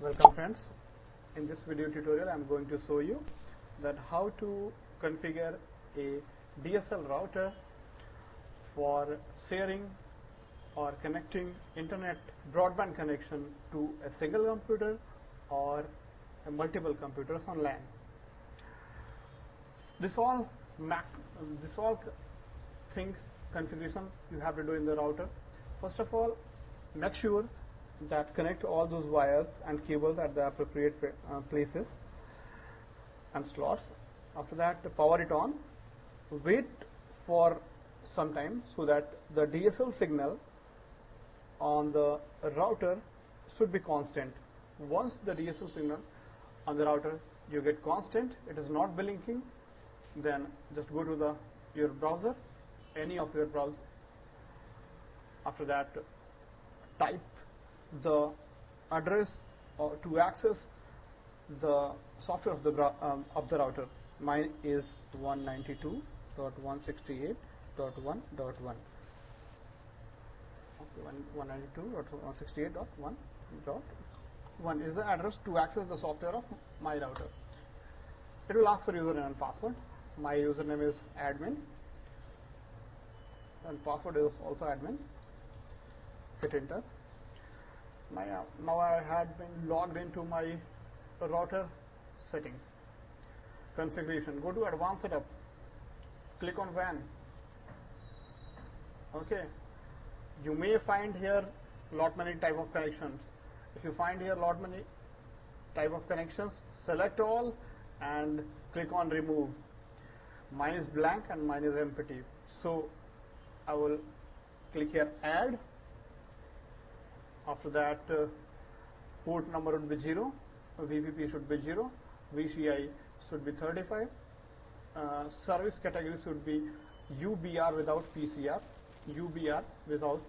Welcome friends. In this video tutorial I am going to show you that how to configure a DSL router for sharing or connecting internet broadband connection to a single computer or multiple computers on LAN. This all things configuration you have to do in the router. First of all, make sure that connect all those wires and cables at the appropriate places and slots. After that, power it on. Wait for some time so that the DSL signal on the router should be constant. Once the DSL signal on the router you get constant, it is not blinking, then just go to your browser, any of your browser. After that, type the address to access the software of the router. Mine is 192.168.1.1. 192.168.1.1 is the address to access the software of my router. It will ask for username and password. My username is admin and password is also admin. Hit enter. Now I had been logged into my router settings. Configuration. Go to advanced setup. Click on WAN. Okay. You may find here lot many type of connections. If you find here lot many type of connections, select all and click on remove. Mine is blank and mine is empty. So I will click here add. After that, port number would be 0, VPP should be 0, VCI should be 35, service category should be UBR without PCR, UBR without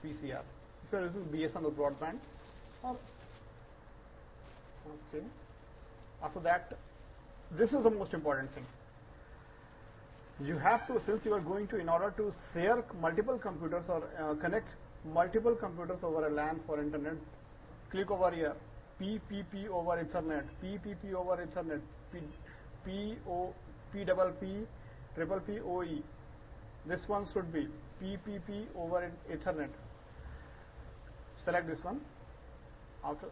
PCR. If you are using BSNL broadband, okay. After that, this is the most important thing. You have to, since you are going to, in order to share multiple computers or connect multiple computers over a LAN for internet, click over here, PPP over Ethernet, PPP over Ethernet, PPPOE. This one should be PPP over Ethernet. Select this one.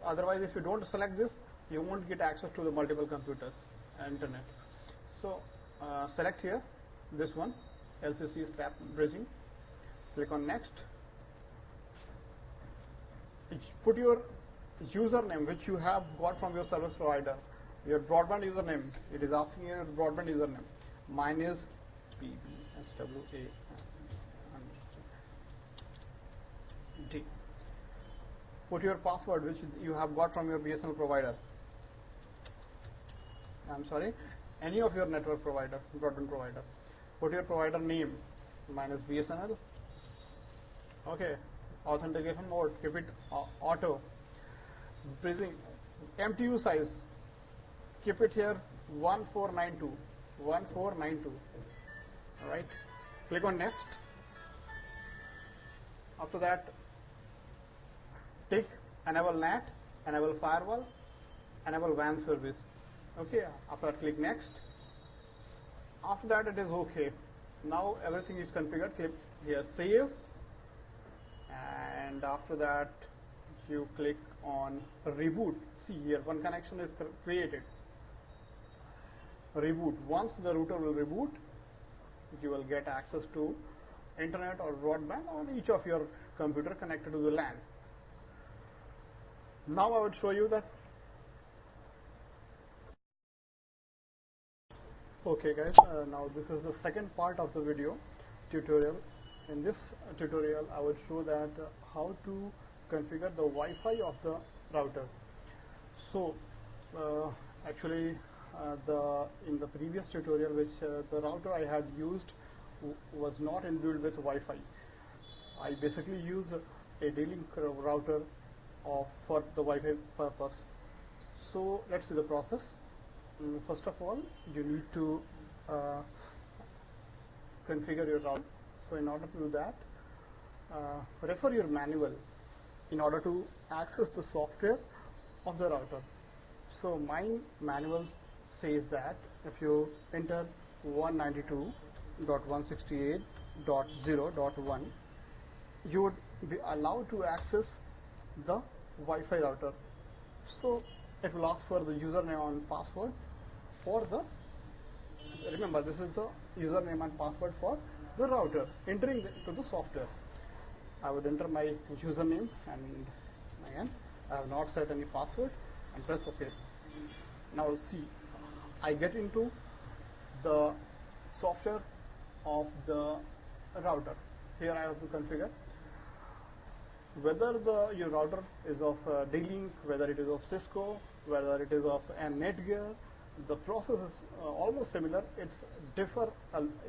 Otherwise, if you don't select this, you won't get access to the multiple computers and internet. So select here this one, LCC slab bridging. Click on next. Put your username which you have got from your service provider, your broadband username. It is asking your broadband username. Mine is PBSWA D. Put your password which you have got from your BSNL provider. I'm sorry, any of your network provider, broadband provider. Put your provider name. Mine is BSNL. Okay. Authentication mode, keep it auto. Bridging, MTU size, keep it here 1492. Alright, click on next. After that, tick enable NAT, enable firewall, enable WAN service. Okay, after that, click next. After that, it is okay. Now everything is configured. Click here save. And after that you click on reboot. See here one connection is created. Reboot. Once the router will reboot, you will get access to internet or broadband on each of your computer connected to the LAN. Now I would show you that. Okay guys, now this is the second part of the video tutorial. In this tutorial, I will show that how to configure the Wi-Fi of the router. So, actually, in the previous tutorial, which the router I had used was not inbuilt with Wi-Fi. I basically use a dlink router for the Wi-Fi purpose. So, let's see the process. First of all, you need to configure your router. So in order to do that, refer your manual in order to access the software of the router. So my manual says that if you enter 192.168.0.1, you would be allowed to access the Wi-Fi router. So it will ask for the username and password for the, remember this is the username and password for the router, entering to the software. I would enter my username, and again I have not set any password, and press OK. Now see, I get into the software of the router. Here I have to configure whether your router is of dlink, whether it is of Cisco, whether it is of a Netgear. The process is almost similar. It's differ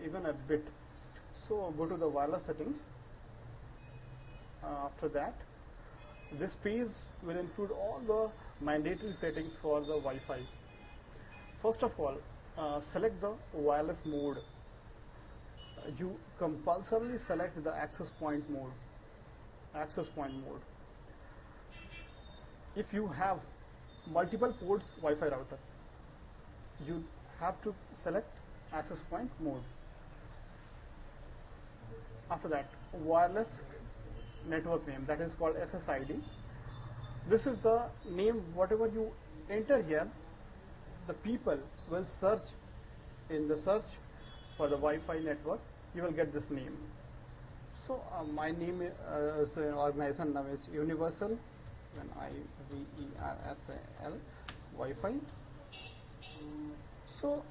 even a bit. So go to the wireless settings. After that, this page will include all the mandatory settings for the Wi-Fi. First of all, select the wireless mode. You compulsorily select the access point mode. If you have multiple ports Wi-Fi router, you have to select access point mode. After that, wireless network name, that is called SSID. This is the name. Whatever you enter here, the people will search in the search for the Wi-Fi network. You will get this name. So my name is an organization name is Universal, IVERSAL Wi-Fi. So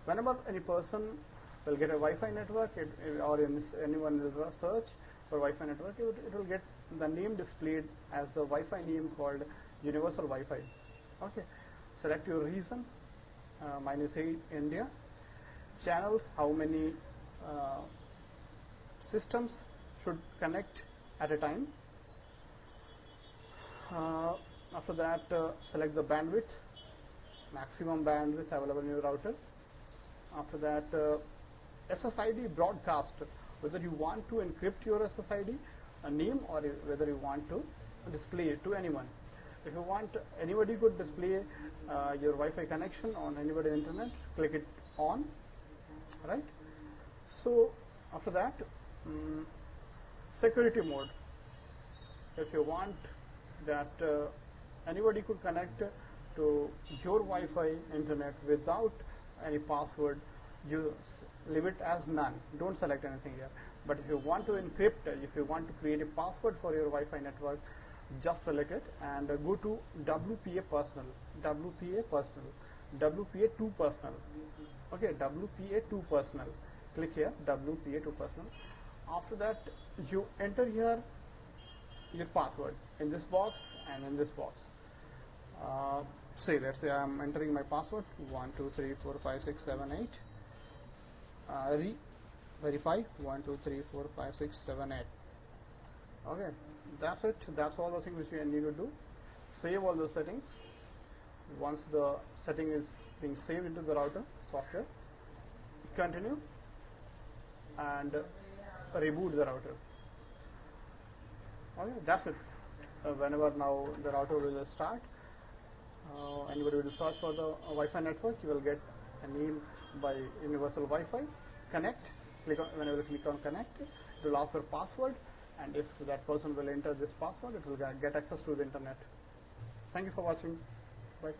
whenever any person will get a Wi-Fi network, or anyone will search for Wi-Fi network, it will get the name displayed as the Wi-Fi name called Universal Wi-Fi. Okay, select your region. Mine is India. Channels, how many systems should connect at a time. After that, select the bandwidth, maximum bandwidth available in your router. After that, SSID broadcast, whether you want to encrypt your SSID name or whether you want to display it to anyone. If you want anybody could display your Wi-Fi connection on anybody's internet, click it on, right? So after that, security mode. If you want that anybody could connect to your Wi-Fi internet without any password, you leave it as none. Don't select anything here. But if you want to encrypt, if you want to create a password for your Wi-Fi network, just select it and go to WPA personal, WPA 2 personal. Okay, WPA 2 personal. Click here, WPA 2 personal. After that, you enter here your password in this box and in this box. Let's say I'm entering my password 1 2 3 4 5 6 7 8. Verify 1 2 3 4 5 6 7 8. Okay, that's it. That's all the things which you need to do. Save all the settings. Once the setting is being saved into the router software, continue and reboot the router. Okay, that's it. Whenever now the router will start, anybody will search for the Wi-Fi network, you will get a name by Universal Wi-Fi. Connect. Whenever you click on connect, it will ask for password, and if that person will enter this password, it will get access to the internet. Thank you for watching. Bye.